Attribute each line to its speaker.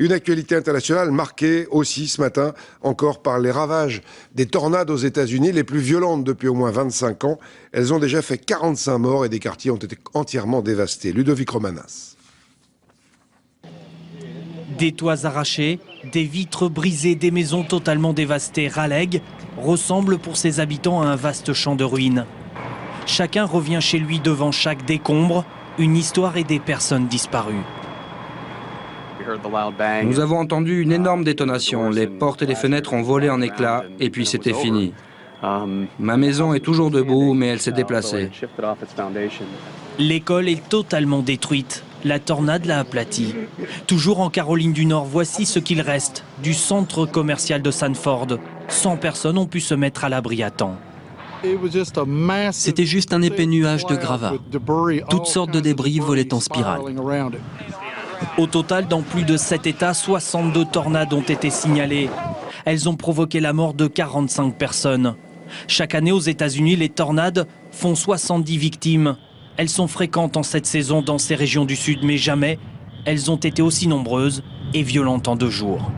Speaker 1: Une actualité internationale marquée aussi ce matin encore par les ravages des tornades aux États-Unis, les plus violentes depuis au moins 25 ans. Elles ont déjà fait 45 morts et des quartiers ont été entièrement dévastés. Ludovic Romanas.
Speaker 2: Des toits arrachés, des vitres brisées, des maisons totalement dévastées. Raleigh ressemble pour ses habitants à un vaste champ de ruines. Chacun revient chez lui devant chaque décombre, une histoire et des personnes disparues.
Speaker 3: Nous avons entendu une énorme détonation, les portes et les fenêtres ont volé en éclats et puis c'était fini. Ma maison est toujours debout mais elle s'est déplacée.
Speaker 2: L'école est totalement détruite. La tornade l'a aplatie. Toujours en Caroline du Nord, voici ce qu'il reste du centre commercial de Sanford. 100 personnes ont pu se mettre à l'abri à temps.
Speaker 4: C'était juste un épais nuage de gravats. Toutes sortes de débris volaient en spirale.
Speaker 2: Au total, dans plus de 7 États, 62 tornades ont été signalées. Elles ont provoqué la mort de 45 personnes. Chaque année aux États-Unis, les tornades font 70 victimes. Elles sont fréquentes en cette saison dans ces régions du Sud, mais jamais elles ont été aussi nombreuses et violentes en 2 jours.